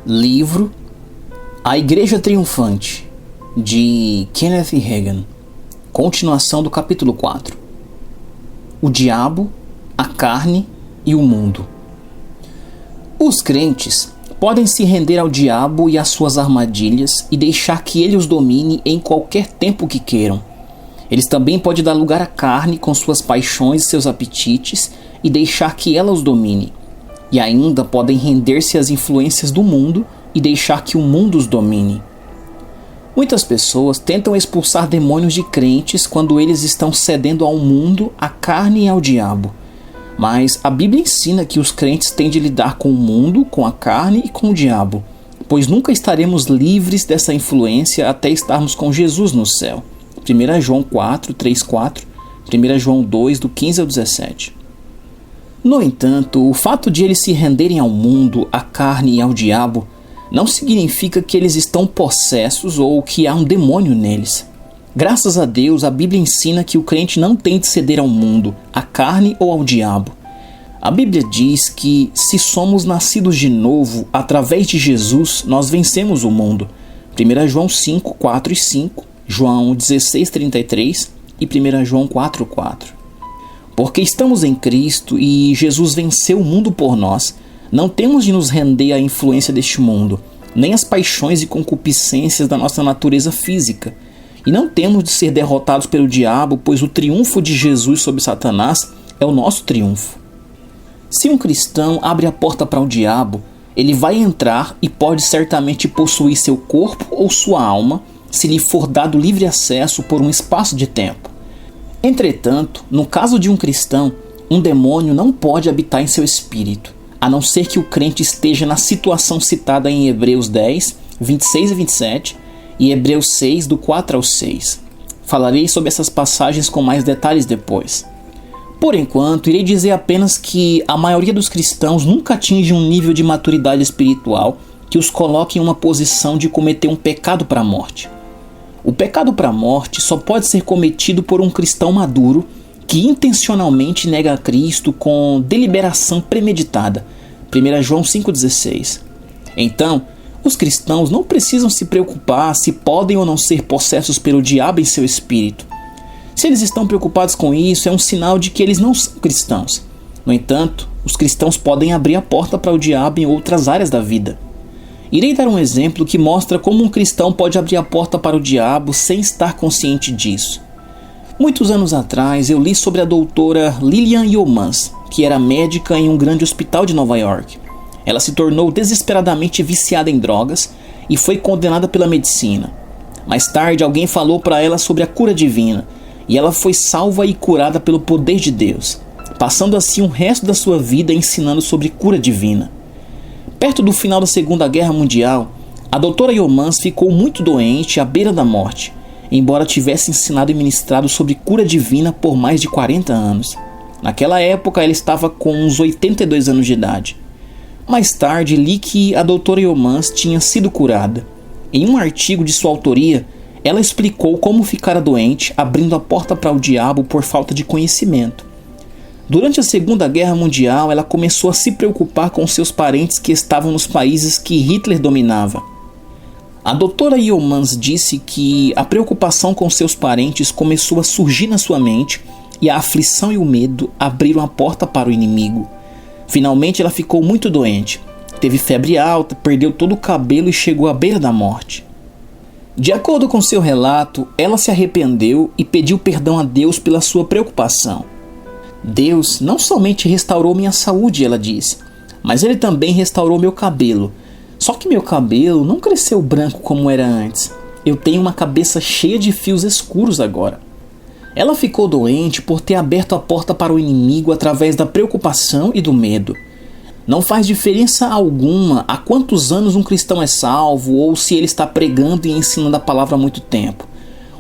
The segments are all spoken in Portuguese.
Livro A Igreja Triunfante, de Kenneth Hagin. Continuação do capítulo 4. O diabo, a carne e o mundo. Os crentes podem se render ao diabo e às suas armadilhas e deixar que ele os domine em qualquer tempo que queiram. Eles também podem dar lugar à carne com suas paixões e seus apetites e deixar que ela os domine. E ainda podem render-se às influências do mundo e deixar que o mundo os domine. Muitas pessoas tentam expulsar demônios de crentes quando eles estão cedendo ao mundo, à carne e ao diabo. Mas a Bíblia ensina que os crentes têm de lidar com o mundo, com a carne e com o diabo, pois nunca estaremos livres dessa influência até estarmos com Jesus no céu. 1 João 4, 3, 4, 1 João 2, do 15 ao 17. No entanto, o fato de eles se renderem ao mundo, à carne e ao diabo não significa que eles estão possessos ou que há um demônio neles. Graças a Deus, a Bíblia ensina que o crente não tem de ceder ao mundo, à carne ou ao diabo. A Bíblia diz que se somos nascidos de novo, através de Jesus, nós vencemos o mundo. 1 João 5, 4 e 5, João 16, 33 e 1 João 4, 4. Porque estamos em Cristo e Jesus venceu o mundo por nós, não temos de nos render à influência deste mundo, nem às paixões e concupiscências da nossa natureza física. E não temos de ser derrotados pelo diabo, pois o triunfo de Jesus sobre Satanás é o nosso triunfo. Se um cristão abre a porta para o diabo, ele vai entrar e pode certamente possuir seu corpo ou sua alma, se lhe for dado livre acesso por um espaço de tempo. Entretanto, no caso de um cristão, um demônio não pode habitar em seu espírito, a não ser que o crente esteja na situação citada em Hebreus 10, 26 e 27 e Hebreus 6, do 4 ao 6. Falarei sobre essas passagens com mais detalhes depois. Por enquanto, irei dizer apenas que a maioria dos cristãos nunca atinge um nível de maturidade espiritual que os coloque em uma posição de cometer um pecado para a morte. O pecado para a morte só pode ser cometido por um cristão maduro que intencionalmente nega a Cristo com deliberação premeditada. 1 João 5,16. Então, os cristãos não precisam se preocupar se podem ou não ser possessos pelo diabo em seu espírito. Se eles estão preocupados com isso, é um sinal de que eles não são cristãos. No entanto, os cristãos podem abrir a porta para o diabo em outras áreas da vida. Irei dar um exemplo que mostra como um cristão pode abrir a porta para o diabo sem estar consciente disso. Muitos anos atrás, eu li sobre a doutora Lillian Yeomans, que era médica em um grande hospital de Nova York. Ela se tornou desesperadamente viciada em drogas e foi condenada pela medicina. Mais tarde, alguém falou para ela sobre a cura divina, e ela foi salva e curada pelo poder de Deus, passando assim o resto da sua vida ensinando sobre cura divina. Perto do final da Segunda Guerra Mundial, a doutora Yeomans ficou muito doente à beira da morte, embora tivesse ensinado e ministrado sobre cura divina por mais de 40 anos. Naquela época, ela estava com uns 82 anos de idade. Mais tarde, li que a doutora Yeomans tinha sido curada. Em um artigo de sua autoria, ela explicou como ficara doente, abrindo a porta para o diabo por falta de conhecimento. Durante a Segunda Guerra Mundial, ela começou a se preocupar com seus parentes que estavam nos países que Hitler dominava. A doutora Yeomans disse que a preocupação com seus parentes começou a surgir na sua mente e a aflição e o medo abriram a porta para o inimigo. Finalmente ela ficou muito doente, teve febre alta, perdeu todo o cabelo e chegou à beira da morte. De acordo com seu relato, ela se arrependeu e pediu perdão a Deus pela sua preocupação. Deus não somente restaurou minha saúde, ela disse, mas Ele também restaurou meu cabelo. Só que meu cabelo não cresceu branco como era antes. Eu tenho uma cabeça cheia de fios escuros agora. Ela ficou doente por ter aberto a porta para o inimigo através da preocupação e do medo. Não faz diferença alguma há quantos anos um cristão é salvo ou se ele está pregando e ensinando a palavra há muito tempo.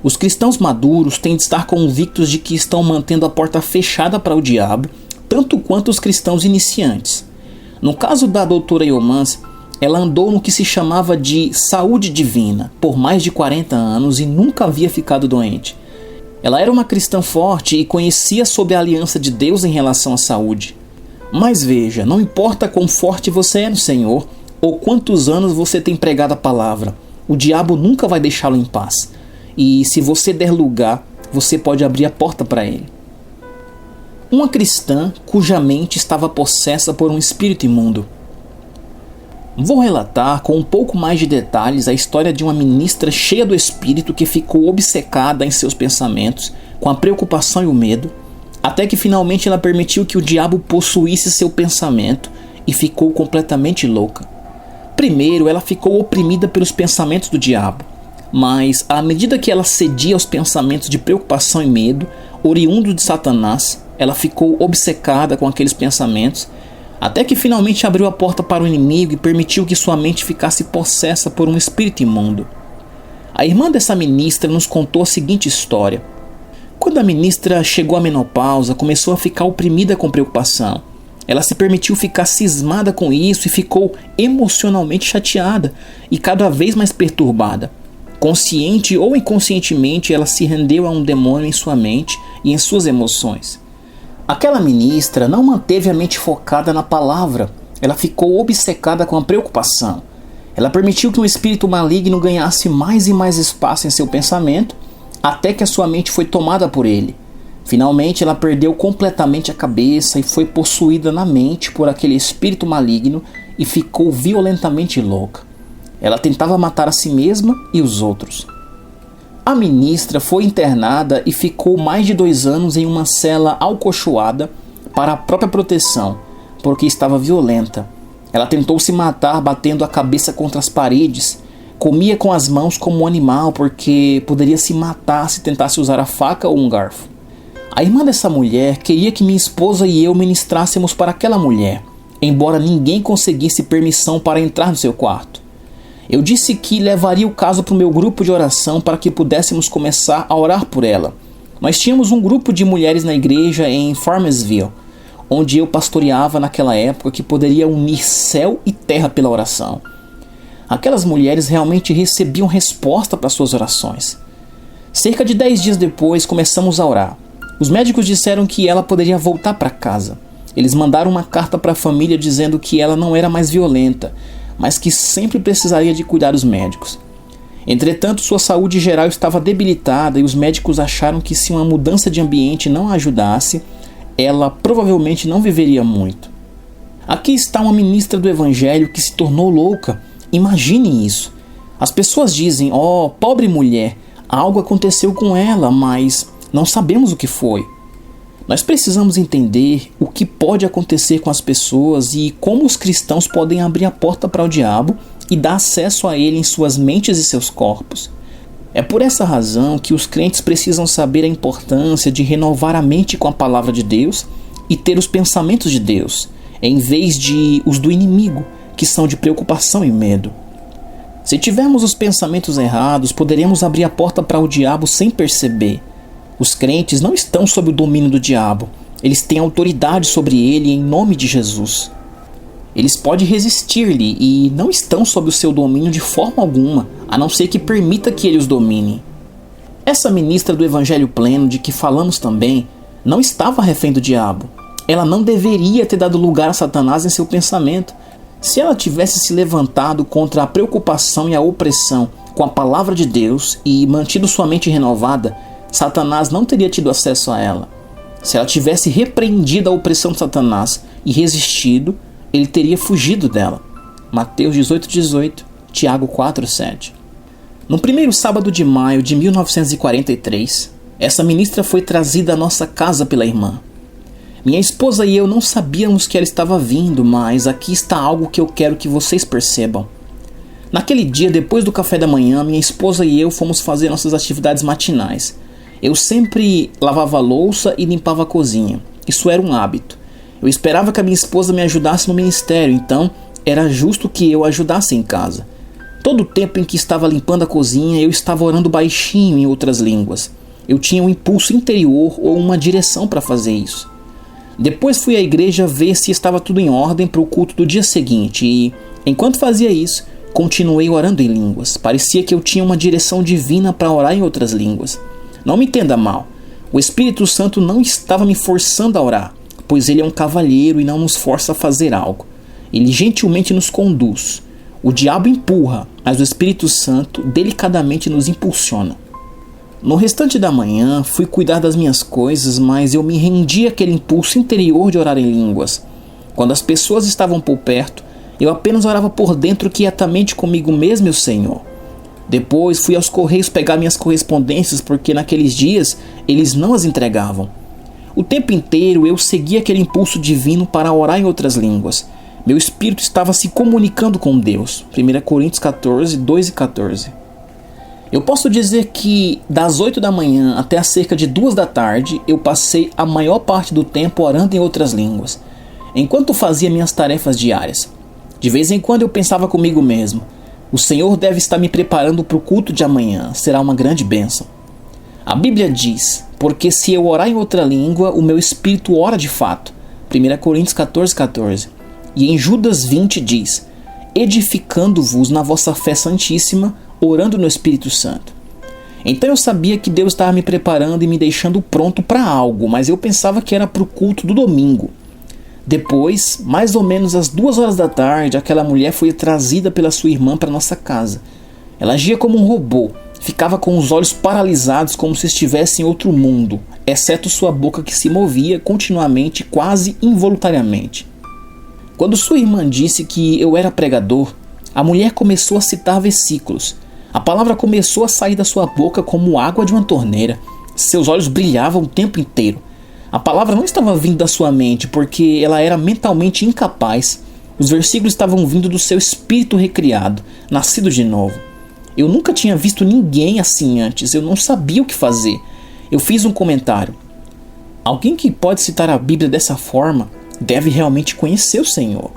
Os cristãos maduros têm de estar convictos de que estão mantendo a porta fechada para o diabo, tanto quanto os cristãos iniciantes. No caso da doutora Yeomans, ela andou no que se chamava de saúde divina por mais de 40 anos e nunca havia ficado doente. Ela era uma cristã forte e conhecia sobre a aliança de Deus em relação à saúde. Mas veja, não importa quão forte você é no Senhor, ou quantos anos você tem pregado a palavra, o diabo nunca vai deixá-lo em paz. E se você der lugar, você pode abrir a porta para ele. Uma cristã cuja mente estava possessa por um espírito imundo. Vou relatar com um pouco mais de detalhes a história de uma ministra cheia do espírito que ficou obcecada em seus pensamentos, com a preocupação e o medo, até que finalmente ela permitiu que o diabo possuísse seu pensamento e ficou completamente louca. Primeiro, ela ficou oprimida pelos pensamentos do diabo, mas à medida que ela cedia aos pensamentos de preocupação e medo, oriundos de Satanás, ela ficou obcecada com aqueles pensamentos, até que finalmente abriu a porta para o inimigo e permitiu que sua mente ficasse possessa por um espírito imundo. A irmã dessa ministra nos contou a seguinte história. Quando a ministra chegou à menopausa, começou a ficar oprimida com preocupação. Ela se permitiu ficar cismada com isso e ficou emocionalmente chateada e cada vez mais perturbada. Consciente ou inconscientemente, ela se rendeu a um demônio em sua mente e em suas emoções. Aquela ministra não manteve a mente focada na palavra, ela ficou obcecada com a preocupação. Ela permitiu que um espírito maligno ganhasse mais e mais espaço em seu pensamento, até que a sua mente foi tomada por ele. Finalmente ela perdeu completamente a cabeça e foi possuída na mente por aquele espírito maligno e ficou violentamente louca. Ela tentava matar a si mesma e os outros. A ministra foi internada e ficou mais de 2 anos em uma cela alcochoada para a própria proteção, porque estava violenta. Ela tentou se matar batendo a cabeça contra as paredes, comia com as mãos como um animal porque poderia se matar se tentasse usar a faca ou um garfo. A irmã dessa mulher queria que minha esposa e eu ministrássemos para aquela mulher, embora ninguém conseguisse permissão para entrar no seu quarto. Eu disse que levaria o caso para o meu grupo de oração para que pudéssemos começar a orar por ela. Nós tínhamos um grupo de mulheres na igreja em Farmersville, onde eu pastoreava naquela época, que poderia unir céu e terra pela oração. Aquelas mulheres realmente recebiam resposta para suas orações. Cerca de 10 dias depois começamos a orar. Os médicos disseram que ela poderia voltar para casa. Eles mandaram uma carta para a família dizendo que ela não era mais violenta, mas que sempre precisaria de cuidados médicos. Entretanto, sua saúde geral estava debilitada e os médicos acharam que se uma mudança de ambiente não a ajudasse, ela provavelmente não viveria muito. Aqui está uma ministra do evangelho que se tornou louca. Imagine isso. As pessoas dizem, pobre mulher, algo aconteceu com ela, mas não sabemos o que foi. Nós precisamos entender o que pode acontecer com as pessoas e como os cristãos podem abrir a porta para o diabo e dar acesso a ele em suas mentes e seus corpos. É por essa razão que os crentes precisam saber a importância de renovar a mente com a palavra de Deus e ter os pensamentos de Deus, em vez de os do inimigo, que são de preocupação e medo. Se tivermos os pensamentos errados, poderemos abrir a porta para o diabo sem perceber. Os crentes não estão sob o domínio do diabo. Eles têm autoridade sobre ele em nome de Jesus. Eles podem resistir-lhe e não estão sob o seu domínio de forma alguma, a não ser que permita que ele os domine. Essa ministra do Evangelho Pleno, de que falamos também, não estava refém do diabo. Ela não deveria ter dado lugar a Satanás em seu pensamento. Se ela tivesse se levantado contra a preocupação e a opressão com a palavra de Deus e mantido sua mente renovada, Satanás não teria tido acesso a ela. Se ela tivesse repreendido a opressão de Satanás e resistido, ele teria fugido dela. Mateus 18:18, Tiago 4:7. No primeiro sábado de maio de 1943, essa ministra foi trazida à nossa casa pela irmã. Minha esposa e eu não sabíamos que ela estava vindo, mas aqui está algo que eu quero que vocês percebam. Naquele dia, depois do café da manhã, minha esposa e eu fomos fazer nossas atividades matinais. Eu sempre lavava a louça e limpava a cozinha. Isso era um hábito. Eu esperava que a minha esposa me ajudasse no ministério, então era justo que eu ajudasse em casa. Todo o tempo em que estava limpando a cozinha, eu estava orando baixinho em outras línguas. Eu tinha um impulso interior ou uma direção para fazer isso. Depois fui à igreja ver se estava tudo em ordem para o culto do dia seguinte e, enquanto fazia isso, continuei orando em línguas. Parecia que eu tinha uma direção divina para orar em outras línguas. Não me entenda mal. O Espírito Santo não estava me forçando a orar, pois ele é um cavalheiro e não nos força a fazer algo. Ele gentilmente nos conduz. O diabo empurra, mas o Espírito Santo delicadamente nos impulsiona. No restante da manhã, fui cuidar das minhas coisas, mas eu me rendi àquele impulso interior de orar em línguas. Quando as pessoas estavam por perto, eu apenas orava por dentro quietamente comigo mesmo e o Senhor. Depois fui aos correios pegar minhas correspondências, porque naqueles dias eles não as entregavam. O tempo inteiro eu seguia aquele impulso divino para orar em outras línguas. Meu espírito estava se comunicando com Deus. 1 Coríntios 14, 2 e 14. Eu posso dizer que das 8 da manhã até cerca de 2 da tarde, eu passei a maior parte do tempo orando em outras línguas, enquanto fazia minhas tarefas diárias. De vez em quando eu pensava comigo mesmo: o Senhor deve estar me preparando para o culto de amanhã, será uma grande bênção. A Bíblia diz: porque se eu orar em outra língua, o meu espírito ora de fato. 1 Coríntios 14, 14. E em Judas 20 diz: edificando-vos na vossa fé santíssima, orando no Espírito Santo. Então eu sabia que Deus estava me preparando e me deixando pronto para algo, mas eu pensava que era para o culto do domingo. Depois, mais ou menos às 2 horas da tarde, aquela mulher foi trazida pela sua irmã para nossa casa. Ela agia como um robô, ficava com os olhos paralisados como se estivesse em outro mundo, exceto sua boca que se movia continuamente, quase involuntariamente. Quando sua irmã disse que eu era pregador, a mulher começou a citar versículos. A palavra começou a sair da sua boca como água de uma torneira. Seus olhos brilhavam o tempo inteiro. A palavra não estava vindo da sua mente, porque ela era mentalmente incapaz. Os versículos estavam vindo do seu espírito recriado, nascido de novo. Eu nunca tinha visto ninguém assim antes, eu não sabia o que fazer. Eu fiz um comentário: alguém que pode citar a Bíblia dessa forma deve realmente conhecer o Senhor.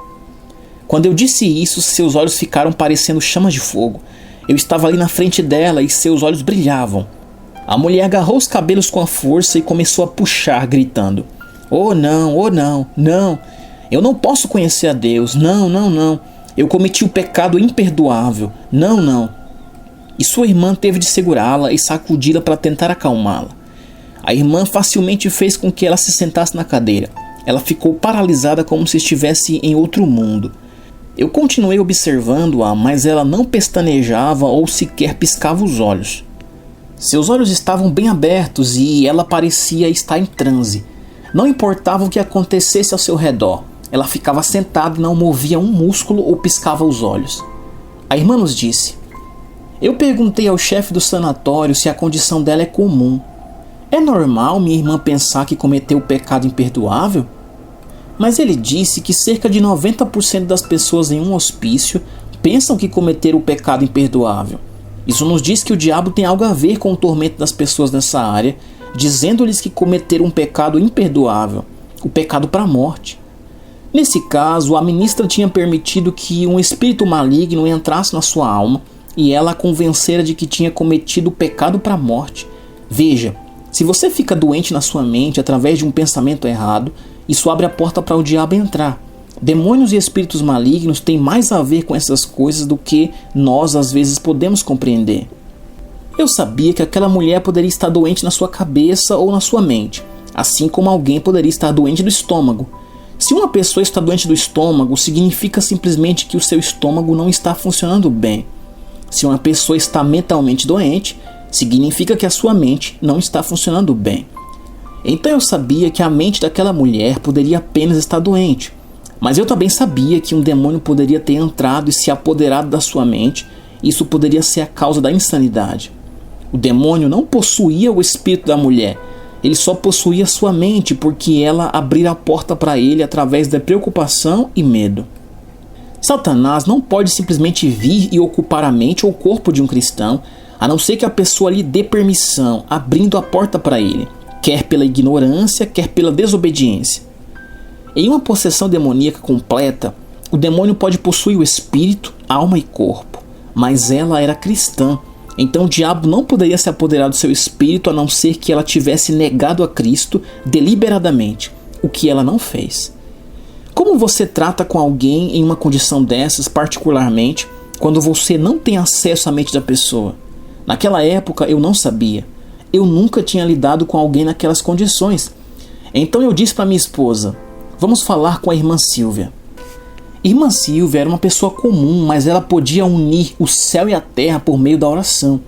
Quando eu disse isso, seus olhos ficaram parecendo chamas de fogo. Eu estava ali na frente dela e seus olhos brilhavam. A mulher agarrou os cabelos com a força e começou a puxar, gritando: oh não, não, eu não posso conhecer a Deus, não, eu cometi o pecado imperdoável, não. E sua irmã teve de segurá-la e sacudi-la para tentar acalmá-la. A irmã facilmente fez com que ela se sentasse na cadeira. Ela ficou paralisada como se estivesse em outro mundo. Eu continuei observando-a, mas ela não pestanejava ou sequer piscava os olhos. Seus olhos estavam bem abertos e ela parecia estar em transe. Não importava o que acontecesse ao seu redor, ela ficava sentada e não movia um músculo ou piscava os olhos. A irmã nos disse: eu perguntei ao chefe do sanatório se a condição dela é comum. É normal minha irmã pensar que cometeu o pecado imperdoável? Mas ele disse que cerca de 90% das pessoas em um hospício pensam que cometeram o pecado imperdoável. Isso nos diz que o diabo tem algo a ver com o tormento das pessoas nessa área, dizendo-lhes que cometeram um pecado imperdoável, o pecado para a morte. Nesse caso, a ministra tinha permitido que um espírito maligno entrasse na sua alma e ela a convencera de que tinha cometido o pecado para a morte. Veja, se você fica doente na sua mente através de um pensamento errado, isso abre a porta para o diabo entrar. Demônios e espíritos malignos têm mais a ver com essas coisas do que nós às vezes podemos compreender. Eu sabia que aquela mulher poderia estar doente na sua cabeça ou na sua mente, assim como alguém poderia estar doente do estômago. Se uma pessoa está doente do estômago, significa simplesmente que o seu estômago não está funcionando bem. Se uma pessoa está mentalmente doente, significa que a sua mente não está funcionando bem. Então eu sabia que a mente daquela mulher poderia apenas estar doente, mas eu também sabia que um demônio poderia ter entrado e se apoderado da sua mente, e isso poderia ser a causa da insanidade. O demônio não possuía o espírito da mulher, ele só possuía sua mente porque ela abrira a porta para ele através da preocupação e medo. Satanás não pode simplesmente vir e ocupar a mente ou o corpo de um cristão, a não ser que a pessoa lhe dê permissão, abrindo a porta para ele, quer pela ignorância, quer pela desobediência. Em uma possessão demoníaca completa, o demônio pode possuir o espírito, alma e corpo, mas ela era cristã, então o diabo não poderia se apoderar do seu espírito a não ser que ela tivesse negado a Cristo deliberadamente, o que ela não fez. Como você trata com alguém em uma condição dessas, particularmente quando você não tem acesso à mente da pessoa? Naquela época eu não sabia. Eu nunca tinha lidado com alguém naquelas condições. Então eu disse para minha esposa: vamos falar com a irmã Silvia. Irmã Silvia era uma pessoa comum, mas ela podia unir o céu e a terra por meio da oração.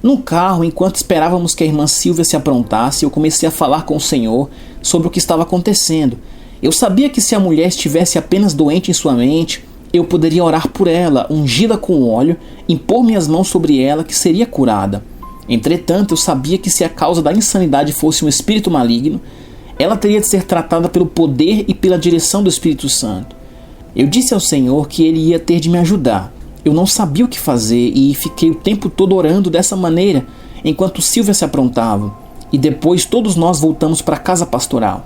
No carro, enquanto esperávamos que a irmã Silvia se aprontasse, eu comecei a falar com o Senhor sobre o que estava acontecendo. Eu sabia que se a mulher estivesse apenas doente em sua mente, eu poderia orar por ela, ungida com óleo, impor minhas mãos sobre ela, que seria curada. Entretanto, eu sabia que se a causa da insanidade fosse um espírito maligno, ela teria de ser tratada pelo poder e pela direção do Espírito Santo. Eu disse ao Senhor que Ele ia ter de me ajudar. Eu não sabia o que fazer e fiquei o tempo todo orando dessa maneira, enquanto Silvia se aprontava. E depois todos nós voltamos para a casa pastoral.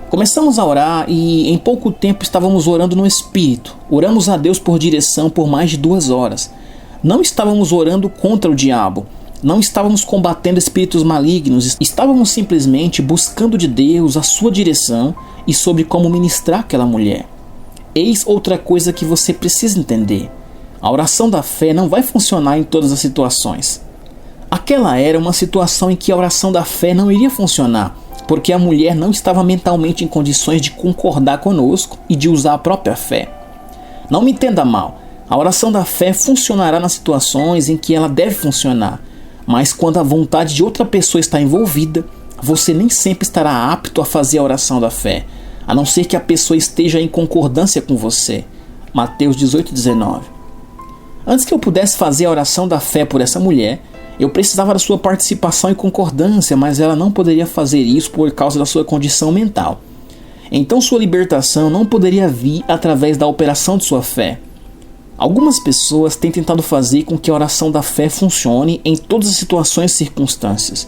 Começamos a orar e em pouco tempo estávamos orando no Espírito. Oramos a Deus por direção por mais de 2 horas. Não estávamos orando contra o diabo. Não estávamos combatendo espíritos malignos. Estávamos simplesmente buscando de Deus a sua direção e sobre como ministrar aquela mulher. Eis outra coisa que você precisa entender. A oração da fé não vai funcionar em todas as situações. Aquela era uma situação em que a oração da fé não iria funcionar, porque a mulher não estava mentalmente em condições de concordar conosco e de usar a própria fé. Não me entenda mal, a oração da fé funcionará nas situações em que ela deve funcionar, mas quando a vontade de outra pessoa está envolvida, você nem sempre estará apto a fazer a oração da fé, a não ser que a pessoa esteja em concordância com você. Mateus 18:19. Antes que eu pudesse fazer a oração da fé por essa mulher, eu precisava da sua participação e concordância, mas ela não poderia fazer isso por causa da sua condição mental. Então sua libertação não poderia vir através da operação de sua fé. Algumas pessoas têm tentado fazer com que a oração da fé funcione em todas as situações e circunstâncias.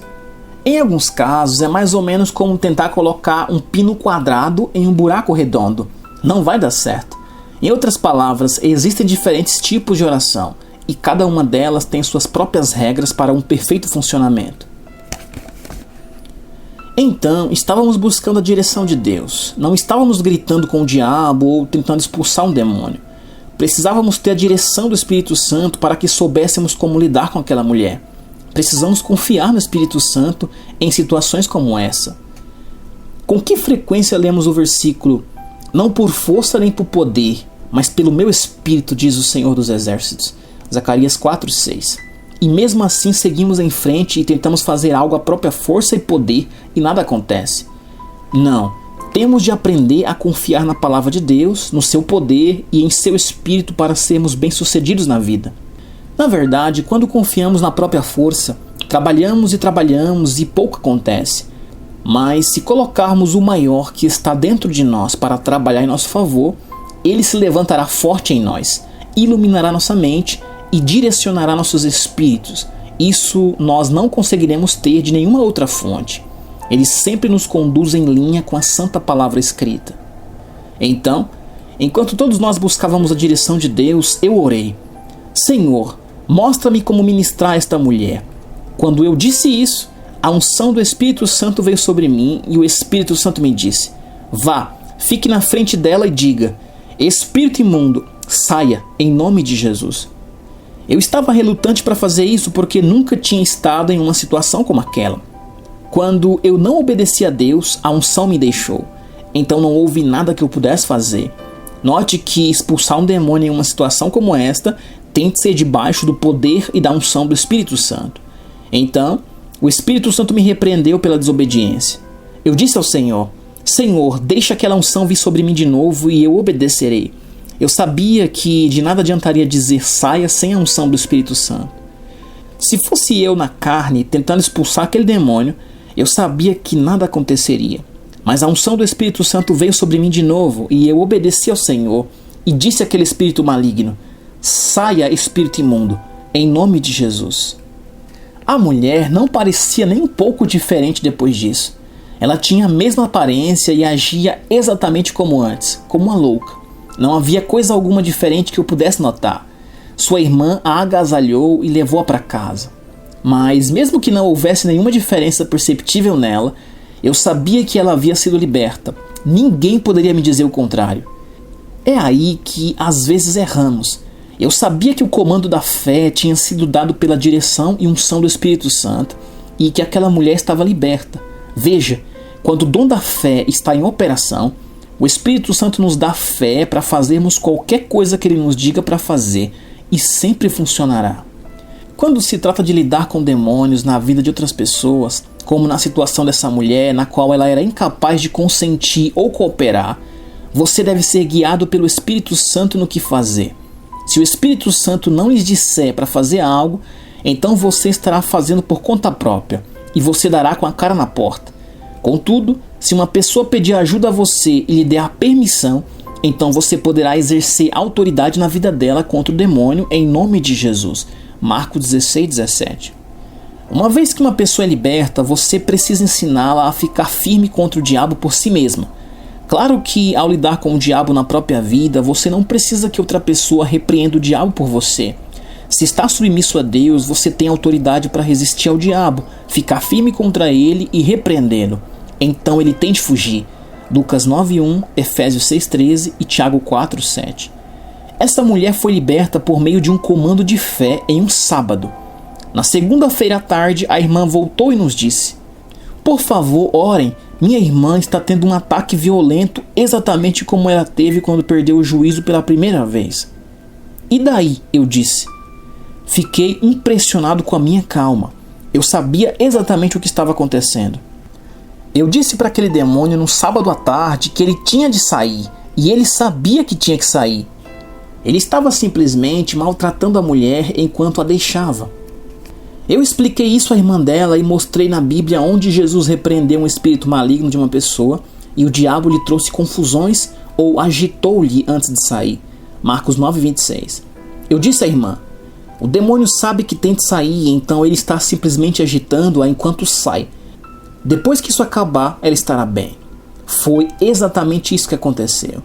Em alguns casos é mais ou menos como tentar colocar um pino quadrado em um buraco redondo. Não vai dar certo. Em outras palavras, existem diferentes tipos de oração, e cada uma delas tem suas próprias regras para um perfeito funcionamento. Então, estávamos buscando a direção de Deus. Não estávamos gritando com o diabo ou tentando expulsar um demônio. Precisávamos ter a direção do Espírito Santo para que soubéssemos como lidar com aquela mulher. Precisamos confiar no Espírito Santo em situações como essa. Com que frequência lemos o versículo "Não por força nem por poder, mas pelo meu Espírito", diz o Senhor dos Exércitos, Zacarias 4:6. E mesmo assim seguimos em frente e tentamos fazer algo à própria força e poder e nada acontece. Não, temos de aprender a confiar na palavra de Deus, no seu poder e em seu Espírito para sermos bem-sucedidos na vida. Na verdade, quando confiamos na própria força, trabalhamos e pouco acontece. Mas se colocarmos o maior que está dentro de nós para trabalhar em nosso favor, ele se levantará forte em nós, iluminará nossa mente e direcionará nossos espíritos. Isso nós não conseguiremos ter de nenhuma outra fonte. Ele sempre nos conduz em linha com a santa palavra escrita. Então, enquanto todos nós buscávamos a direção de Deus, eu orei: Senhor, mostra-me como ministrar esta mulher. Quando eu disse isso, a unção do Espírito Santo veio sobre mim e o Espírito Santo me disse: vá, fique na frente dela e diga: espírito imundo, saia, em nome de Jesus. Eu estava relutante para fazer isso porque nunca tinha estado em uma situação como aquela. Quando eu não obedeci a Deus, a unção me deixou. Então não houve nada que eu pudesse fazer. Note que expulsar um demônio em uma situação como esta tem de ser debaixo do poder e da unção do Espírito Santo. Então, o Espírito Santo me repreendeu pela desobediência. Eu disse ao Senhor: Senhor, deixa aquela unção vir sobre mim de novo e eu obedecerei. Eu sabia que de nada adiantaria dizer saia sem a unção do Espírito Santo. Se fosse eu na carne tentando expulsar aquele demônio, eu sabia que nada aconteceria. Mas a unção do Espírito Santo veio sobre mim de novo e eu obedeci ao Senhor e disse àquele espírito maligno: saia, espírito imundo, em nome de Jesus. A mulher não parecia nem um pouco diferente depois disso. Ela tinha a mesma aparência e agia exatamente como antes, como uma louca. Não havia coisa alguma diferente que eu pudesse notar. Sua irmã a agasalhou e levou-a para casa. Mas mesmo que não houvesse nenhuma diferença perceptível nela, eu sabia que ela havia sido liberta. Ninguém poderia me dizer o contrário. É aí que às vezes erramos. Eu sabia que o comando da fé tinha sido dado pela direção e unção do Espírito Santo e que aquela mulher estava liberta. Veja, quando o dom da fé está em operação, O Espírito Santo nos dá fé para fazermos qualquer coisa que Ele nos diga para fazer e sempre funcionará. Quando se trata de lidar com demônios na vida de outras pessoas, como na situação dessa mulher, na qual ela era incapaz de consentir ou cooperar, você deve ser guiado pelo Espírito Santo no que fazer. Se o Espírito Santo não lhes disser para fazer algo, então você estará fazendo por conta própria e você dará com a cara na porta. Contudo, se uma pessoa pedir ajuda a você e lhe der a permissão, então você poderá exercer autoridade na vida dela contra o demônio em nome de Jesus. Marcos 16:17. Uma vez que uma pessoa é liberta, você precisa ensiná-la a ficar firme contra o diabo por si mesma. Claro que ao lidar com o diabo na própria vida, você não precisa que outra pessoa repreenda o diabo por você. Se está submisso a Deus, você tem autoridade para resistir ao diabo, ficar firme contra ele e repreendê-lo. Então ele tem de fugir. Lucas 9:1, Efésios 6:13 e Tiago 4:7. Essa mulher foi liberta por meio de um comando de fé em um sábado. Na segunda-feira à tarde, a irmã voltou e nos disse: "Por favor, orem, minha irmã está tendo um ataque violento exatamente como ela teve quando perdeu o juízo pela primeira vez." "E daí?" eu disse. Fiquei impressionado com a minha calma. Eu sabia exatamente o que estava acontecendo. Eu disse para aquele demônio no sábado à tarde que ele tinha de sair, e ele sabia que tinha que sair. Ele estava simplesmente maltratando a mulher enquanto a deixava. Eu expliquei isso à irmã dela e mostrei na Bíblia onde Jesus repreendeu um espírito maligno de uma pessoa e o diabo lhe trouxe confusões ou agitou-lhe antes de sair. Marcos 9:26. Eu disse à irmã: "O demônio sabe que tem de sair, então ele está simplesmente agitando-a enquanto sai. Depois que isso acabar, ela estará bem." Foi exatamente isso que aconteceu.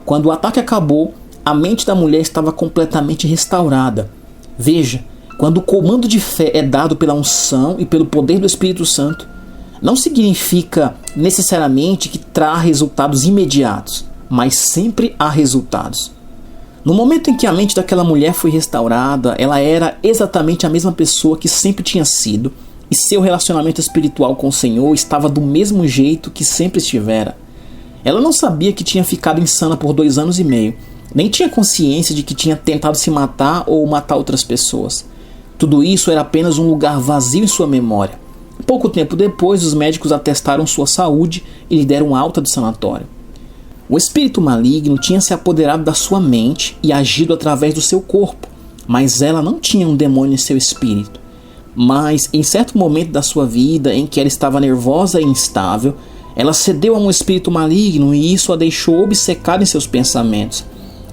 Quando o ataque acabou, a mente da mulher estava completamente restaurada. Veja, quando o comando de fé é dado pela unção e pelo poder do Espírito Santo, não significa necessariamente que trará resultados imediatos, mas sempre há resultados. No momento em que a mente daquela mulher foi restaurada, ela era exatamente a mesma pessoa que sempre tinha sido, e seu relacionamento espiritual com o Senhor estava do mesmo jeito que sempre estivera. Ela não sabia que tinha ficado insana por 2 anos e meio, nem tinha consciência de que tinha tentado se matar ou matar outras pessoas. Tudo isso era apenas um lugar vazio em sua memória. Pouco tempo depois, os médicos atestaram sua saúde e lhe deram alta do sanatório. O espírito maligno tinha se apoderado da sua mente e agido através do seu corpo, mas ela não tinha um demônio em seu espírito. Mas, em certo momento da sua vida em que ela estava nervosa e instável, ela cedeu a um espírito maligno e isso a deixou obcecada em seus pensamentos.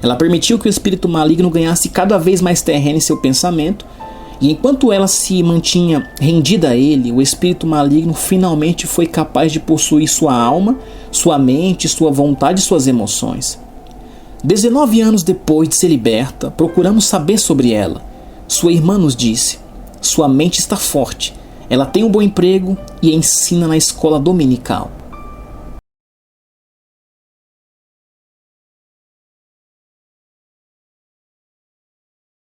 Ela permitiu que o espírito maligno ganhasse cada vez mais terreno em seu pensamento, e enquanto ela se mantinha rendida a ele, o espírito maligno finalmente foi capaz de possuir sua alma, sua mente, sua vontade e suas emoções. 19 anos depois de ser liberta, procuramos saber sobre ela. Sua irmã nos disse: "Sua mente está forte, ela tem um bom emprego e ensina na escola dominical."